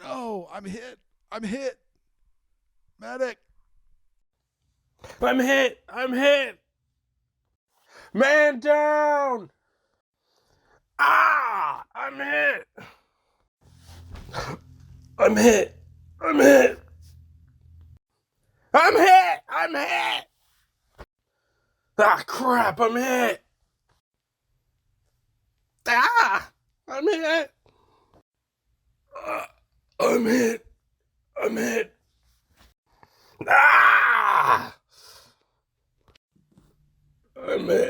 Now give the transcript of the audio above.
No, I'm hit. I'm hit. Medic. I'm hit. I'm hit. Man down. Ah, I'm hit. I'm hit. I'm hit. I'm hit. I'm hit. Ah, crap. I'm hit. Ah, I'm hit. I'm hit. I'm hit. Ah, I'm hit.